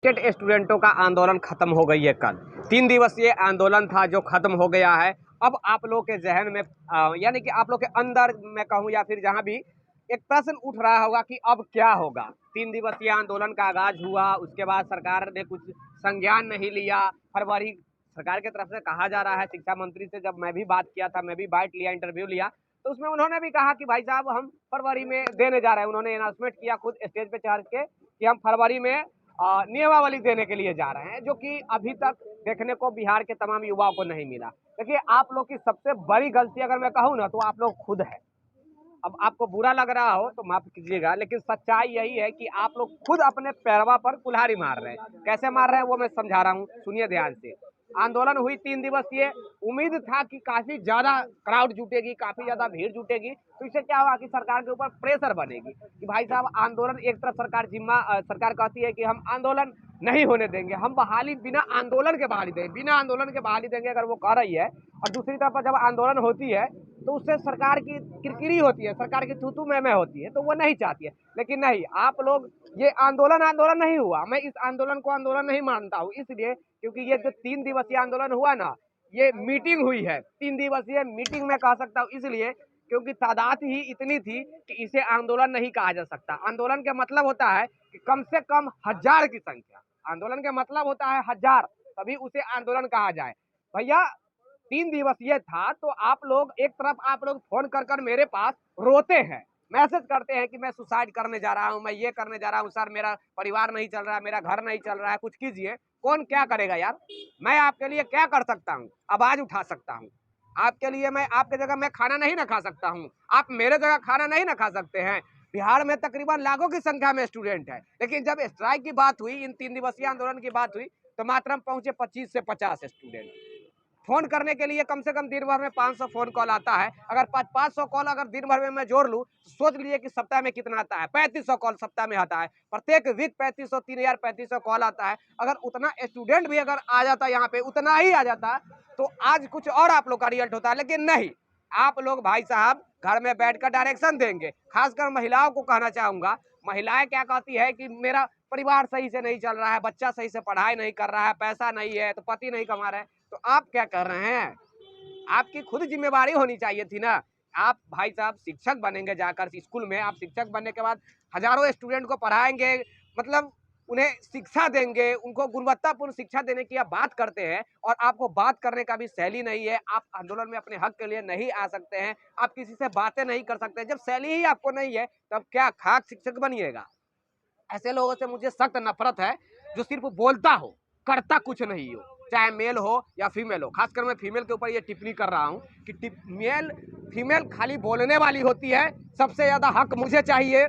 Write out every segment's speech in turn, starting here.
TET स्टूडेंटों का आंदोलन खत्म हो गई है। कल 3 दिवसीय आंदोलन था जो खत्म हो गया है। अब आप लोग के जहन में यानी कि आप लोग के अंदर मैं कहूँ या फिर जहाँ भी एक प्रश्न उठ रहा होगा कि अब क्या होगा। 3 दिवसीय आंदोलन का आगाज हुआ, उसके बाद सरकार ने कुछ संज्ञान नहीं लिया। फरवरी सरकार की तरफ से कहा जा रहा है, शिक्षा मंत्री से जब मैं भी बात किया था, मैं भी बाइट लिया, इंटरव्यू लिया, तो उसमें उन्होंने भी कहा कि भाई साहब हम फरवरी में देने जा रहे हैं। उन्होंने अनाउंसमेंट किया खुद स्टेज पे चढ़ के कि हम फरवरी में नियमावली देने के लिए जा रहे हैं, जो कि अभी तक देखने को बिहार के तमाम युवाओं को नहीं मिला। देखिए, आप लोग की सबसे बड़ी गलती अगर मैं कहूँ ना तो आप लोग खुद है। अब आपको बुरा लग रहा हो तो माफ कीजिएगा, लेकिन सच्चाई यही है कि आप लोग खुद अपने पैरवा पर कुल्हाड़ी मार रहे हैं। कैसे मार रहे हैं वो मैं समझा रहा हूँ, सुनिए ध्यान से। आंदोलन हुई 3 दिवसीय, उम्मीद था कि काफी ज्यादा क्राउड जुटेगी, काफी ज्यादा भीड़ जुटेगी, तो इससे क्या होगा कि सरकार के ऊपर प्रेशर बनेगी कि भाई साहब आंदोलन एक तरफ सरकार कहती है कि हम आंदोलन नहीं होने देंगे, हम बहाली बिना आंदोलन के बहाली देंगे, बिना आंदोलन के बहाली देंगे अगर वो कह रही है, और दूसरी तरफ जब आंदोलन होती है तो उससे सरकार की किरकिरी होती है, सरकार की थूथू में होती है, तो वो नहीं चाहती है। लेकिन नहीं, आप लोग ये आंदोलन नहीं हुआ। मैं इस आंदोलन को आंदोलन नहीं मानता हूँ, इसलिए क्योंकि ये जो 3 दिवसीय आंदोलन हुआ ना, ये मीटिंग हुई है। 3 दिवसीय मीटिंग में कह सकता हूँ इसलिए क्योंकि तादाद ही इतनी थी कि इसे आंदोलन नहीं कहा जा सकता। आंदोलन का मतलब होता है कि कम से कम 1000 की संख्या, आंदोलन का मतलब होता है 1000, तभी उसे आंदोलन कहा जाए। भैया 3 दिवसीय था तो आप लोग एक तरफ आप लोग फोन कर मेरे पास रोते हैं, मैसेज करते हैं कि मैं सुसाइड करने जा रहा हूँ, मैं ये करने जा रहा हूँ सर, मेरा परिवार नहीं चल रहा है, मेरा घर नहीं चल रहा है, कुछ कीजिए। कौन क्या करेगा यार? मैं आपके लिए क्या कर सकता हूँ? आवाज उठा सकता हूँ आपके लिए। मैं आपके जगह मैं खाना नहीं ना खा सकता हूँ, आप मेरे जगह खाना नहीं ना खा सकते हैं। बिहार में तकरीबन लाखों की संख्या में स्टूडेंट है, लेकिन जब स्ट्राइक की बात हुई, इन 3 दिवसीय आंदोलन की बात हुई, तो मात्र पहुंचे 25 से 50 स्टूडेंट। फोन करने के लिए कम से कम दिन भर में 500 फोन कॉल आता है। अगर 500 कॉल अगर दिन भर में मैं जोड़ लूं तो सोच लीजिए कि सप्ताह में कितना आता है। 3500 कॉल सप्ताह में आता है, प्रत्येक वीक 3500, 3500 कॉल आता है। अगर उतना स्टूडेंट भी अगर आ जाता यहाँ पे, उतना ही आ जाता तो आज कुछ और आप लोग का रिजल्ट होता है। लेकिन नहीं, आप लोग भाई साहब घर में बैठकर डायरेक्शन देंगे। खासकर महिलाओं को कहना चाहूंगा, महिलाएं क्या कहती है कि मेरा परिवार सही से नहीं चल रहा है, बच्चा सही से पढ़ाई नहीं कर रहा है, पैसा नहीं है, तो पति नहीं कमा रहे हैं, तो आप क्या कर रहे हैं? आपकी खुद जिम्मेवारी होनी चाहिए थी ना। आप भाई साहब शिक्षक बनेंगे, जाकर स्कूल में आप शिक्षक बनने के बाद हजारों स्टूडेंट को पढ़ाएंगे, मतलब उन्हें शिक्षा देंगे, उनको गुणवत्तापूर्ण शिक्षा देने की आप बात करते हैं, और आपको बात करने का भी शैली नहीं है। आप आंदोलन में अपने हक के लिए नहीं आ सकते हैं, आप किसी से बातें नहीं कर सकते। जब शैली ही आपको नहीं है तब क्या खाक शिक्षक बनिएगा? ऐसे लोगों से मुझे सख्त नफरत है जो सिर्फ बोलता हो, करता कुछ नहीं हो, चाहे मेल हो या फीमेल हो। खासकर मैं फीमेल के ऊपर ये टिप्पणी कर रहा हूँ कि मेल फीमेल खाली बोलने वाली होती है। सबसे ज्यादा हक मुझे चाहिए,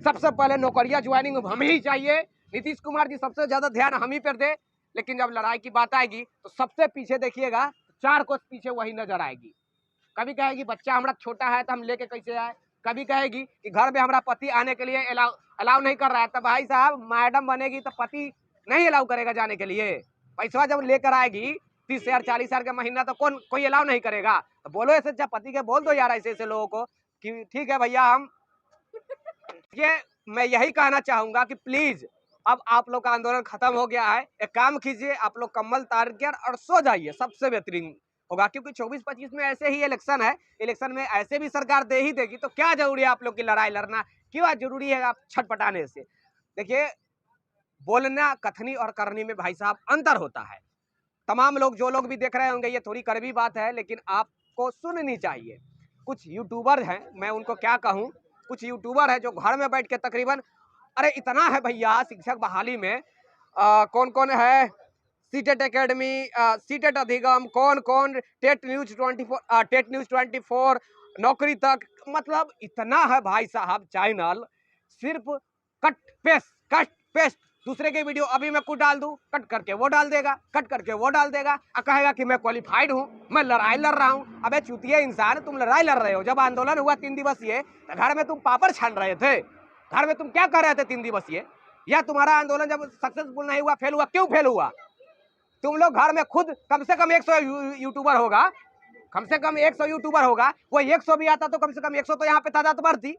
सबसे पहले नौकरियां ज्वाइनिंग हम ही चाहिए। नीतीश कुमार जी सबसे ज्यादा ध्यान हम ही पर दे, लेकिन जब लड़ाई की बात आएगी तो सबसे पीछे देखिएगा, 4 कोस पीछे वही नजर आएगी। कभी कहेगी बच्चा हमारा छोटा है तो हम लेके कैसे आए, कभी कहेगी कि घर में हमारा पति आने के लिए अलाउ नहीं कर रहा है। तो भाई साहब मैडम बनेगी तो पति नहीं अलाउ करेगा जाने के लिए? पैसा जब लेकर आएगी 30,000 40,000 का महीना, तो कोई अलाउ नहीं करेगा? तो बोलो ऐसे, जब पति के बोल दो यार ऐसे ऐसे लोगों को कि ठीक है भैया हम ये। मैं यही कहना चाहूंगा कि प्लीज अब आप लोग का आंदोलन खत्म हो गया है। एक काम कीजिए, आप लोग कम्बल तार के और सो जाइए, सबसे बेहतरीन होगा। क्योंकि 24-25 में ऐसे ही इलेक्शन है, इलेक्शन में ऐसे भी सरकार दे ही देगी, तो क्या जरूरी है आप लोग की लड़ाई लड़ना? क्यों जरूरी है आप छटपटाने से? देखिए, बोलना कथनी और करनी में भाई साहब अंतर होता है। तमाम लोग जो लोग भी देख रहे होंगे, ये थोड़ी कड़वी बात है, लेकिन आपको सुननी चाहिए। कुछ यूट्यूबर हैं, मैं उनको क्या कहूँ, कुछ यूट्यूबर है जो घर में बैठ के तकरीबन, अरे इतना है भैया शिक्षक बहाली में कौन कौन है, सीटेट एकेडमी, सीटेट अधिगम, कौन कौन, टेट न्यूज 24, नौकरी तक, मतलब इतना है भाई साहब चैनल। सिर्फ कट पेस्ट दूसरे के वीडियो अभी मैं कुछ डाल दूं, कट करके वो डाल देगा, कट करके वो डाल देगा, और कहेगा कि मैं क्वालिफाइड हूं, मैं लड़ाई लड़ रहा हूं। अबे चूतिया इंसान, तुम लड़ाई लड़ रहे हो। जब आंदोलन हुआ 3 दिवसीय, तो घर में तुम पापड़ छान रहे थे, घर में तुम क्या कर रहे थे 3 दिवसीय? या तुम्हारा आंदोलन जब सक्सेसफुल नहीं हुआ, फेल हुआ, क्यों फेल हुआ? तुम लोग घर में खुद कम से कम 100 यूट्यूबर होगा, कम से कम 100 यूट्यूबर होगा, वो 100 भी आता तो कम से कम 100 तो यहाँ पे तादाद बढ़ती।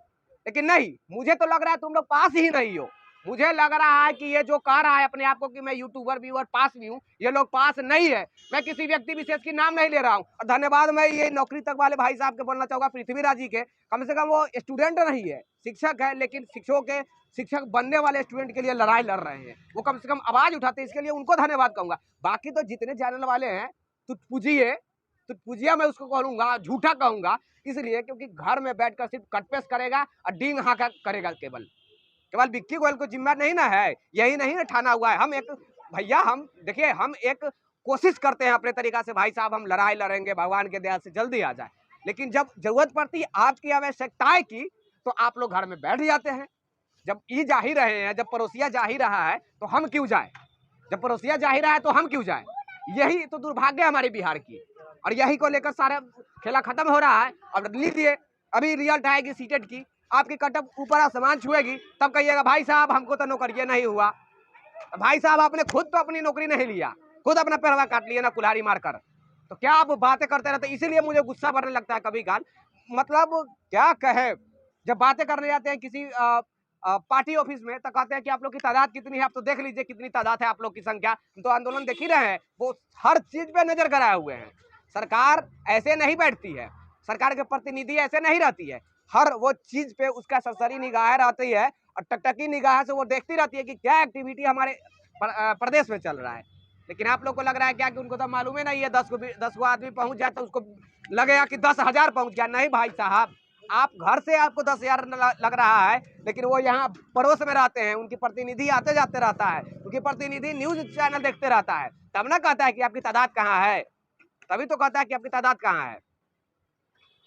लेकिन नहीं, मुझे तो लग रहा है तुम लोग पास ही नहीं हो। मुझे लग रहा है कि ये जो कह रहा है अपने आप को कि मैं यूट्यूबर भी हूँ और पास भी हूँ, ये लोग पास नहीं है। मैं किसी व्यक्ति विशेष की नाम नहीं ले रहा हूँ। और धन्यवाद मैं ये नौकरी तक वाले भाई साहब के बोलना चाहूंगा, पृथ्वीराज जी के। कम से कम वो स्टूडेंट नहीं है, शिक्षक है, लेकिन शिक्षक बनने वाले स्टूडेंट के लिए लड़ाई लड़ रहे हैं। वो कम से कम आवाज उठाते हैं, इसके लिए उनको धन्यवाद कहूंगा। बाकी तो जितने चैनल वाले हैं तो पूजिया मैं उसको कहूंगा, झूठा कहूंगा, इसलिए क्योंकि घर में बैठकर सिर्फ कटपेस करेगा और डींग हाँका करेगा। केवल विक्की गोयल को जिम्मा नहीं ना है, यही नहीं ना ठाना हुआ है। हम एक भैया, हम देखिए, हम एक कोशिश करते हैं अपने तरीका से, भाई साहब हम लड़ाई लड़ेंगे, भगवान के दया से जल्दी आ जाए। लेकिन जब जरूरत पड़ती है आपकी आवश्यकताएं की, तो आप लोग घर में बैठ जाते हैं। जब ई जा ही रहे हैं, जब पड़ोसिया जा ही रहा है तो हम क्यों जाए? जब पड़ोसिया जा ही रहा है तो हम क्यों जाए? यही तो दुर्भाग्य हमारे बिहार की, और यही को लेकर सारा खेला खत्म हो रहा है। अब लीजिए, अभी रिजल्ट आएगी सीटेट की, आपकी कटअप ऊपर आसमान छुएगी, तब कहिएगा भाई साहब हमको तो नौकरी नहीं हुआ। भाई साहब आपने खुद तो अपनी नौकरी नहीं लिया, खुद अपना पैरवा काट लिया ना कुल्हाड़ी मारकर, तो क्या आप बातें करते रहते? इसीलिए मुझे गुस्सा बढ़ने लगता है कभी काल। मतलब क्या कहे, जब बातें करने जाते हैं किसी पार्टी ऑफिस में तो कहते हैं कि आप लोग की तादाद कितनी है, आप तो देख लीजिए कितनी तादाद है आप लोग की संख्या। तो आंदोलन देख ही रहे हैं, वो हर चीज पे नजर कराए हुए हैं। सरकार ऐसे नहीं बैठती है, सरकार के प्रतिनिधि ऐसे नहीं रहती है। हर वो चीज पे उसका सरसरी निगाह रहती है, और टकटकी निगाह से वो देखती रहती है कि क्या एक्टिविटी हमारे प्रदेश में चल रहा है। लेकिन आप लोग को लग रहा है क्या कि उनको तो मालूम ही नहीं है, 10 को आदमी पहुंच जाए तो उसको लगेगा कि 10,000 पहुंच गया। नहीं भाई साहब, आप घर से आपको 10,000 लग रहा है, लेकिन वो यहाँ पड़ोस में रहते हैं, उनकी प्रतिनिधि आते जाते रहता है, उनकी प्रतिनिधि न्यूज चैनल देखते रहता है, तब ना कहता है कि आपकी तादाद कहाँ है, तभी तो कहता है कि आपकी तादाद कहाँ है।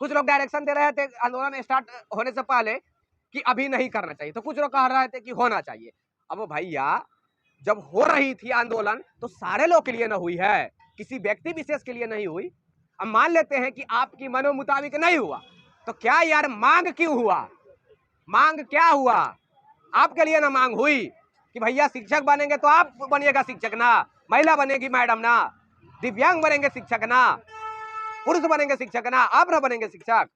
कुछ लोग डायरेक्शन दे रहे थे आंदोलन स्टार्ट होने से पहले कि अभी नहीं करना चाहिए, तो कुछ लोग कह रहे थे कि होना चाहिए। अब भैया, जब हो रही थी आंदोलन तो सारे लोग के लिए न हुई है, किसी व्यक्ति विशेष के लिए नहीं हुई। अब मान लेते हैं कि आपकी मनो मुताबिक नहीं हुआ, तो क्या यार मांग क्यों हुआ? मांग क्या हुआ? आपके लिए ना मांग हुई कि भैया शिक्षक बनेंगे तो आप बनिएगा शिक्षक ना, महिला बनेगी मैडम ना, दिव्यांग बनेंगे शिक्षक ना, पुरुष बनेंगे शिक्षक ना, आप ना बनेंगे शिक्षक।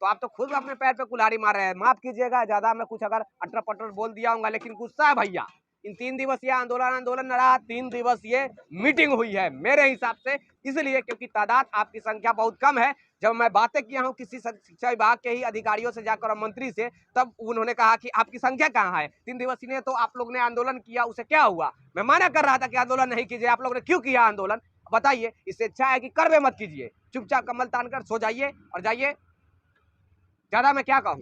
तो आप तो खुद अपने पैर पे कुल्हाड़ी मार रहे हैं। माफ कीजिएगा ज्यादा मैं कुछ अगर अटर पटर बोल दिया होगा, लेकिन गुस्सा है भैया। इन 3 दिवसीय आंदोलन न रहा, 3 दिवसीय मीटिंग हुई है मेरे हिसाब से, इसलिए क्योंकि तादाद आपकी संख्या बहुत कम है। जब मैं बातें किया हूँ किसी शिक्षा विभाग के ही अधिकारियों से जाकर मंत्री से, तब उन्होंने कहा कि आपकी संख्या कहाँ है? 3 दिवसीय ने तो आप लोग ने आंदोलन किया, उसे क्या हुआ? मैं मना कर रहा था कि आंदोलन नहीं कीजिए, आप लोग ने क्यों किया आंदोलन? बताइए। इससे अच्छा है कि करवे मत कीजिए, चुपचाप कमल तान कर सो जाइए और जाइए। ज्यादा मैं क्या कहूँ,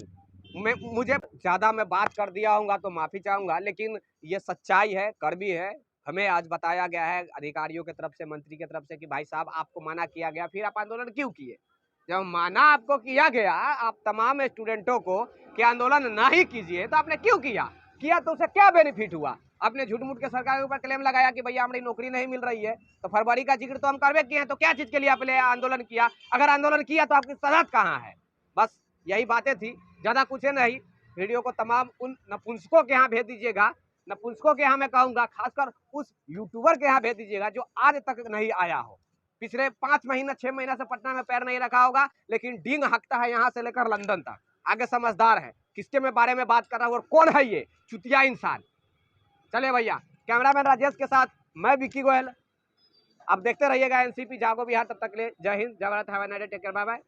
मुझे ज्यादा मैं बात कर दिया हूँ तो माफी चाहूंगा, लेकिन ये सच्चाई है, कड़वी है। हमें आज बताया गया है अधिकारियों की तरफ से, मंत्री की तरफ से कि भाई साहब आपको मना किया गया, फिर आप आंदोलन क्यों किए? जब माना आपको किया गया, आप तमाम स्टूडेंटों को कि आंदोलन नहीं कीजिए, तो आपने क्यों किया तो उसे क्या बेनिफिट हुआ? आपने झूठ मूठ के सरकार के ऊपर क्लेम लगाया कि भैया हमारी नौकरी नहीं मिल रही है, तो फरवरी का जिक्र तो हम करवे किए हैं, तो क्या चीज के लिए आपने आंदोलन किया? अगर आंदोलन किया तो आपकी तादाद कहाँ है? बस यही बातें थी, ज्यादा कुछ नहीं। वीडियो को तमाम उन नपुंसकों के यहाँ भेज दीजिएगा, नपुंसकों के यहाँ मैं कहूंगा, खासकर उस यूट्यूबर के यहाँ भेज दीजिएगा जो आज तक नहीं आया हो, पिछले 5 महीना 6 महीना से पटना में पैर नहीं रखा होगा, लेकिन डींग हकता है यहाँ से लेकर लंदन तक। आगे समझदार है, किसके में बारे में बात कर रहा हूँ और कौन है ये चुतिया इंसान। चले भैया, कैमरामैन राजेश के साथ मैं विक्की गोयल। आप देखते रहिएगा एनसीपी जागो बिहार। तब तक ले जय हिंद, जय भारत, have a nice day, take care, bye bye.